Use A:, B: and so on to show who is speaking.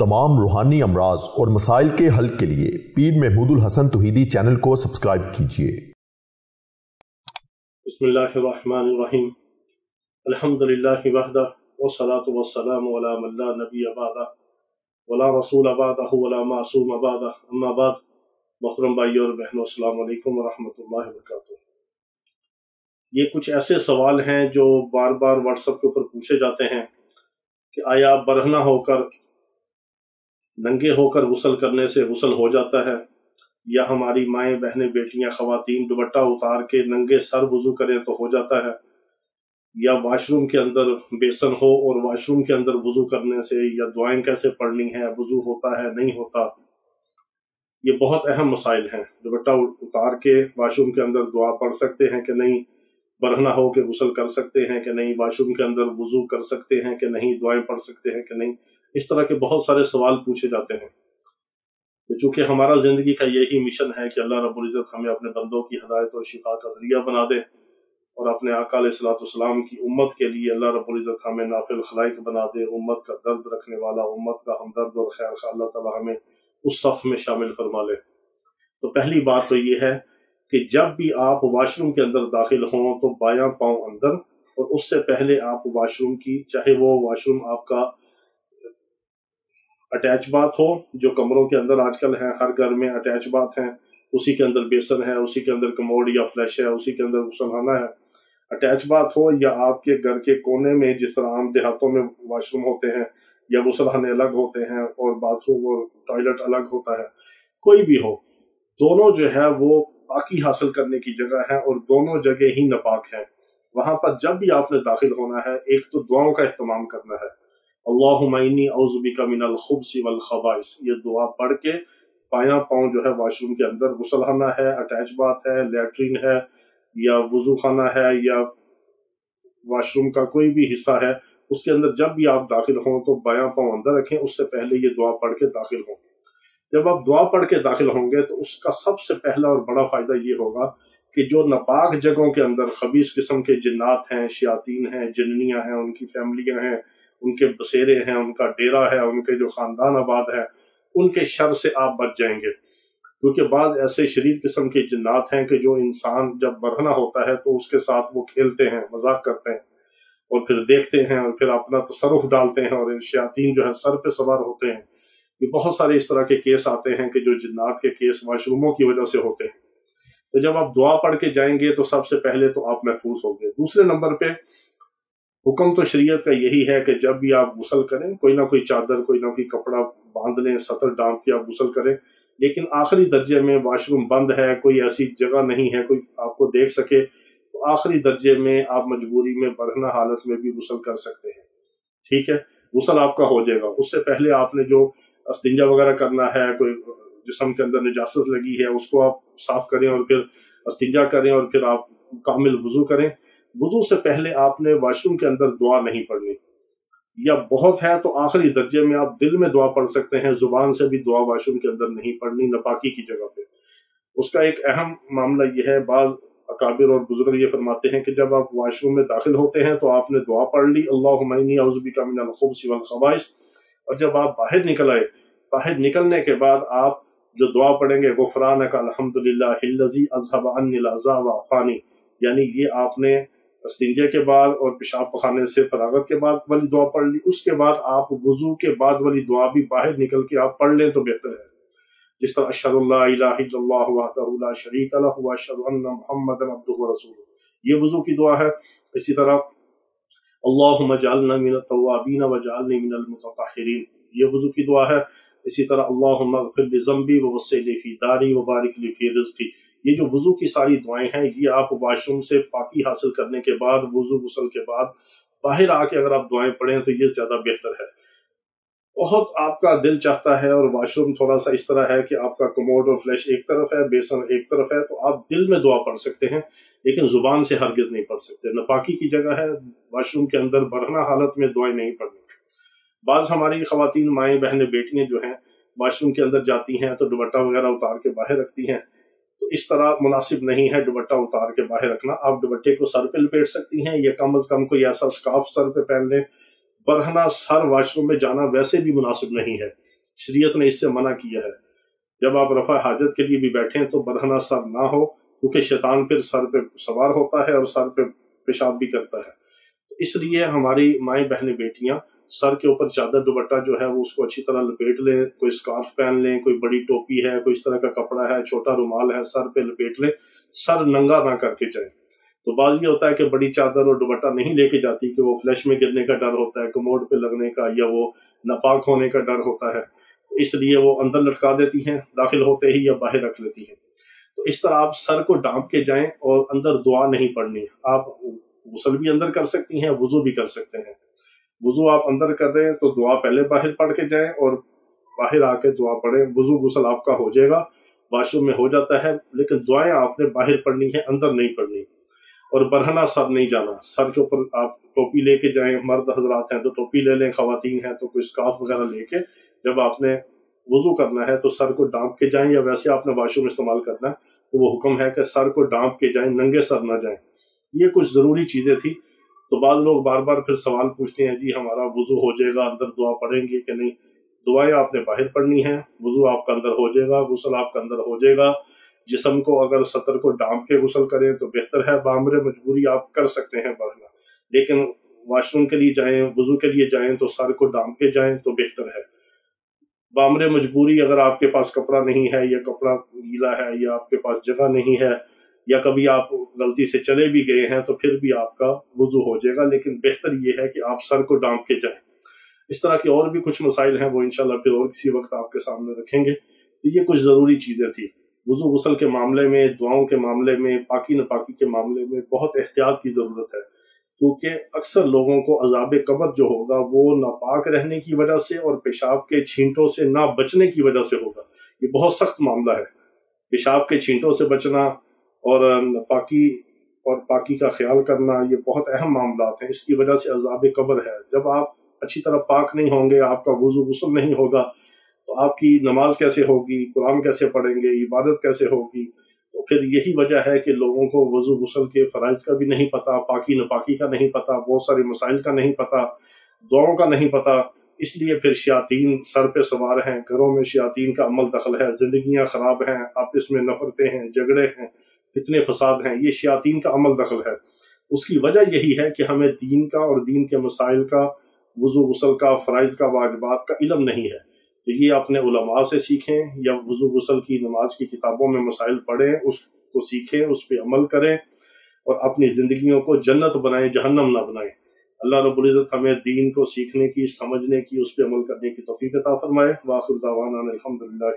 A: तमाम रूहानी अमराज और मसाइल के हल के लिए पीर महमूद उल हसन तौहीदी चैनल को सब्सक्राइब कीजिए।
B: बिस्मिल्लाहिर्रहमानिर्रहीम। अल्हम्दुलिल्लाहि वहदा वस्सलातु वस्सलामु अला मन ला नबिय्य बअदा वला रसूल बअदहु वला मासूम बअदा। अम्मा बाद, मोहतरम भाइयों और बहनों, अस्सलामु अलैकुम व रहमतुल्लाहि व बरकातुहू। ये कुछ ऐसे सवाल हैं जो बार बार व्हाट्सएप के ऊपर पूछे जाते हैं कि आया बरहना होकर, नंगे होकर गुस्ल करने से गुस्ल हो जाता है, या हमारी माएँ बहनें बेटियां ख़वातीन दुपट्टा उतार के नंगे सर वुज़ू करें तो हो जाता है, या वाशरूम के अंदर बेसन हो और वाशरूम के अंदर वुज़ू करने से, या दुआएं कैसे पढ़नी है, वुज़ू होता है नहीं होता। ये बहुत अहम मसाइल हैं। दुपट्टा उतार के वाशरूम के अंदर दुआ पढ़ सकते हैं कि नहीं, बरहना हो के गुस्ल कर सकते हैं कि नहीं, वाशरूम के अंदर वुज़ू कर सकते हैं कि नहीं, दुआएं पढ़ सकते हैं कि नहीं। इस तरह के बहुत सारे सवाल पूछे जाते हैं। तो चूंकि हमारा ज़िंदगी का यही मिशन है कि अल्लाह रब्बुल इज़्ज़त हमें अपने बंदों की हिदायत और शिफा का ज़रिया बना दे, और अपने आका अलैहिस्सलाम की उम्मत के लिए अल्लाह रब्बुल इज़्ज़त हमें नाफिल खलाइक बना दे, उम्मत का दर्द रखने वाला, उम्मत का हमदर्द और खैर खा, अल्लाह ताला हमें उस सफ़ में शामिल फरमा ले। तो पहली बात तो ये है कि जब भी आप वाशरूम के अंदर दाखिल हों तो बायां पांव अंदर, और उससे पहले आप वाशरूम की, चाहे वो वाशरूम आपका अटैच बाथ हो, जो कमरों के अंदर आजकल है, हर घर में अटैच बाथ हैं, उसी के अंदर बेसन है, उसी के अंदर कमोड या फ्लैश है, उसी के अंदर गुस्लखाना है, अटैच बाथ हो, या आपके घर के कोने में जिस तरह आम देहातों में वाशरूम होते हैं या गुस्लखाने अलग होते हैं और बाथरूम और टॉयलेट अलग होता है, कोई भी हो, दोनों जो है वो पाकी हासिल करने की जगह है और दोनों जगह ही नापाक है। वहां पर जब भी आपने दाखिल होना है, एक तो दुआओं का इस्तेमाल करना है। अल्लाहुम्मा इन्नी औज़ु बिका मिनल खुब्सी वल खबाइस, ये दुआ पढ़ के बायां पांव जो है वाशरूम के अंदर, गुस्लखाना है, अटैच बाथ है, लैट्रिन है, या वुजू खाना है, या वाशरूम का कोई भी हिस्सा है, उसके अंदर जब भी आप दाखिल हों तो बायां पांव अंदर रखें। उससे पहले ये दुआ पढ़ के दाखिल हों। जब आप दुआ पढ़ के दाखिल होंगे तो उसका सबसे पहला और बड़ा फायदा ये होगा कि जो नापाक जगहों के अंदर खबीस किस्म के जिन्नात हैं, शयातीन हैं, जिन्नियां हैं, उनकी फैमिलियां हैं, उनके बसेरे हैं, उनका डेरा है, उनके जो खानदान आबाद है, उनके शर से आप बच जाएंगे। क्योंकि बाद ऐसे शरीर किस्म के जिन्नात हैं कि जो इंसान जब बरहना होता है तो उसके साथ वो खेलते हैं, मजाक करते हैं, और फिर देखते हैं, और फिर अपना तसरुफ डालते हैं, और शयातीन जो है सर पे सवार होते हैं। ये बहुत सारे इस तरह के केस आते हैं कि जो जिन्नात के केस वाशरूमों की वजह से होते हैं। तो जब आप दुआ पढ़ के जाएंगे तो सबसे पहले तो आप महफूज होंगे। दूसरे नंबर पे हुक्म तो शरीयत का यही है कि जब भी आप गुस्ल करें, कोई ना कोई चादर, कोई ना कोई कपड़ा बांध लें, सतर डांप के आप गुस्ल करें। लेकिन आखिरी दर्जे में वाशरूम बंद है, कोई ऐसी जगह नहीं है कोई आपको देख सके, तो आखिरी दर्जे में आप मजबूरी में बरहना हालत में भी गुस्ल कर सकते हैं। ठीक है, गुस्ल आपका हो जाएगा। उससे पहले आपने जो अस्तिंजा वगैरह करना है, कोई जिस्म के अंदर निजासत लगी है, उसको आप साफ करें और फिर अस्तिंजा करें, और फिर आप कामिल वुजू करें। वुजू से पहले आपने वाशरूम के अंदर दुआ नहीं पढ़नी, या बहुत है तो आखिरी दर्जे में आप दिल में दुआ पढ़ सकते हैं, जुबान से भी दुआ वाशरूम के अंदर नहीं पढ़नी नापाकी की जगह पे। उसका एक अहम मामला यह है, बाज अकाबिर और बुजुर्ग ये फरमाते हैं कि जब आप वाशरूम में दाखिल होते हैं तो आपने दुआ पढ़ ली, अल्लाहुम्मा इन्नी औज़ु बिका मिनल खुब्सी वल खबाइस, और जब आप बाहर निकल आए, बाहर निकलने के बाद आप जो दुआ पढ़ेंगे, गुफ़रानक अल्हम्दुलिल्लाहिल्लज़ी अज़हब अन्निल अज़ा व अफ़ानी, यानी ये आपने अस्तिंजे के बाद और पेशाब पखाने से फरागत के बाद वाली दुआ पढ़ ली। उसके बाद आप वुजू के बाद वाली दुआ भी बाहर निकल के आप पढ़ लें तो बेहतर है। जिस तरह अशहदु अल्ला इलाहा इल्लल्लाहु वहदहु ला शरीका लहु व अशहदु अन्ना मुहम्मदन अब्दुहु व रसूलुहु, ये वुजू की दुआ है। इसी तरह अल्लाहुम्मा जअलना मिनत तव्वाबीन व जअलनी मिनल मुतत्तहिरीन, ये वुजू की दुआ है। इसी तरह अल्लाहुम्मा अग़फिर लि ज़ंबी व वस्सिली फ़ी दारी व बारिक ली फ़ी रिज़्क़ी, ये जो वुजू की सारी दुआएं हैं, ये आप वाशरूम से पाकी हासिल करने के बाद, वुजू गुस्ल के बाद बाहर आके अगर आप दुआएं पढ़ें तो ये ज्यादा बेहतर है। बहुत आपका दिल चाहता है और वाशरूम थोड़ा सा इस तरह है कि आपका कमोड और फ्लैश एक तरफ है, बेसन एक तरफ है, तो आप दिल में दुआ पढ़ सकते हैं, लेकिन जुबान से हरगिज नहीं पढ़ सकते। नापाकी की जगह है, वाशरूम के अंदर बरहना हालत में दुआएं नहीं पढ़नी। बाज हमारी खवातीन माएँ बहनें बेटियां जो हैं वाशरूम के अंदर जाती हैं तो दुपट्टा वगैरह उतार के बाहर रखती हैं, तो इस तरह मुनासिब नहीं है दुपट्टा उतार के बाहर रखना। आप दुपट्टे को सर पे लपेट सकती हैं, या कम से कम कोई ऐसा स्कार्फ सर पे पहन लें। बरहना सर वाशरूम में जाना वैसे भी मुनासिब नहीं है, शरीयत ने इससे मना किया है। जब आप रफ़ा हाजत के लिए भी बैठें तो बरहना सर ना हो, क्योंकि शैतान फिर सर पे सवार होता है और सर पे पेशाब भी करता है। तो इसलिए हमारी माएँ बहनें बेटियां सर के ऊपर चादर दुपट्टा जो है वो उसको अच्छी तरह लपेट लें, कोई स्कार्फ पहन लें, कोई बड़ी टोपी है, कोई इस तरह का कपड़ा है, छोटा रुमाल है, सर पे लपेट लें, सर नंगा ना करके जाएं। तो बाज़ ये होता है कि बड़ी चादर और दुपट्टा नहीं लेके जाती कि वो फ्लैश में गिरने का डर होता है, कमोड पे लगने का, या वो नापाक होने का डर होता है, इसलिए वो अंदर लटका देती हैं दाखिल होते ही या बाहर रख लेती हैं। तो इस तरह आप सर को ढांप के जाएं और अंदर दुआ नहीं पढ़नी। आप गुस्ल भी अंदर कर सकती हैं, वुजू भी कर सकते हैं। वुजू आप अंदर कर रहे हैं तो दुआ पहले बाहर पढ़ के जाएं और बाहर आके दुआ पढ़ें। वुजू गुस्ल आपका हो जाएगा, वाशरूम में हो जाता है, लेकिन दुआएं आपने बाहर पढ़नी है, अंदर नहीं पढ़नी। और बरहना सर नहीं जाना, सर के ऊपर आप टोपी लेके जाएं, मर्द हजरात हैं तो टोपी ले लें, खवातीन हैं तो कोई स्कार्फ वगैरह लेके जब आपने वुजू करना है तो सर को ढांप के जाएं, या वैसे आपने वाशरूम इस्तेमाल करना है तो वो हुक्म है कि सर को ढांप के जाएं, नंगे सर ना जाएं। ये कुछ जरूरी चीजें थी। तो बाद लोग बार बार फिर सवाल पूछते हैं, जी हमारा वुजू हो जाएगा, अंदर दुआ पढ़ेंगे कि नहीं? दुआएं आपने बाहर पढ़नी है, वुजू आपका अंदर हो जाएगा, गुस्ल आपका अंदर हो जाएगा। जिस्म को अगर सतर को ढांप के गुस्ल करें तो बेहतर है, बामरे मजबूरी आप कर सकते हैं बढ़ना, लेकिन वॉशरूम के लिए जाएं, वुजू के लिए जाएं तो सर को ढांप के जाएं तो बेहतर है। बामरे मजबूरी अगर आपके पास कपड़ा नहीं है, या कपड़ा गीला है, या आपके पास जगह नहीं है, या कभी आप गलती से चले भी गए हैं तो फिर भी आपका वुजू हो जाएगा, लेकिन बेहतर ये है कि आप सर को ढांप के जाएं। इस तरह के और भी कुछ मसाइल हैं, वो इंशाल्लाह फिर और किसी वक्त आपके सामने रखेंगे। तो ये कुछ ज़रूरी चीज़ें थी। वुजू गुस्ल के मामले में, दुआओं के मामले में, पाकी नापाकी के मामले में बहुत एहतियात की ज़रूरत है, क्योंकि अक्सर लोगों को अज़ाब कब्र जो होगा वो नापाक रहने की वजह से और पेशाब के छींटों से ना बचने की वजह से होगा। ये बहुत सख्त मामला है। पेशाब के छींटों से बचना और नापाकी और पाकी का ख्याल करना, ये बहुत अहम मामलात हैं। इसकी वजह से अज़ाब कब्र है। जब आप अच्छी तरह पाक नहीं होंगे, आपका वुजू गुस्ल नहीं होगा, तो आपकी नमाज कैसे होगी, कुरान कैसे पढ़ेंगे, इबादत कैसे होगी? तो फिर यही वजह है कि लोगों को वुजू गुस्ल के फ़राइज़ का भी नहीं पता, पाकी नापाकी का नहीं पता, बहुत सारे मसाइल का नहीं पता, दुआओं का नहीं पता। इसलिए फिर शयातीन सर पे सवार हैं, घरों में शयातीन का अमल दखल है, जिंदगियां खराब हैं, आपस में नफरतें हैं, झगड़े हैं, कितने फसाद हैं, ये शयातीन का अमल दखल है। उसकी वजह यही है कि हमें दीन का और दीन के मसाइल का, वुजू गुस्ल का, फ़राइज़ का, वाजिबात का इल्म नहीं है। तो ये अपने उलमा से सीखें, या वुजू गुस्ल की नमाज की किताबों में मसाइल पढ़ें, उसको सीखें, उस पर अमल करें और अपनी ज़िंदगियों को जन्नत बनाएं, जहन्नम ना बनाएं। अल्लाह रब्बुल इज़्ज़त हमें दीन को सीखने की, समझने की, उस पर अमल करने की तौफीक अता फरमाए। व आखिर दावाना अनिल हम्दुलिल्लाह।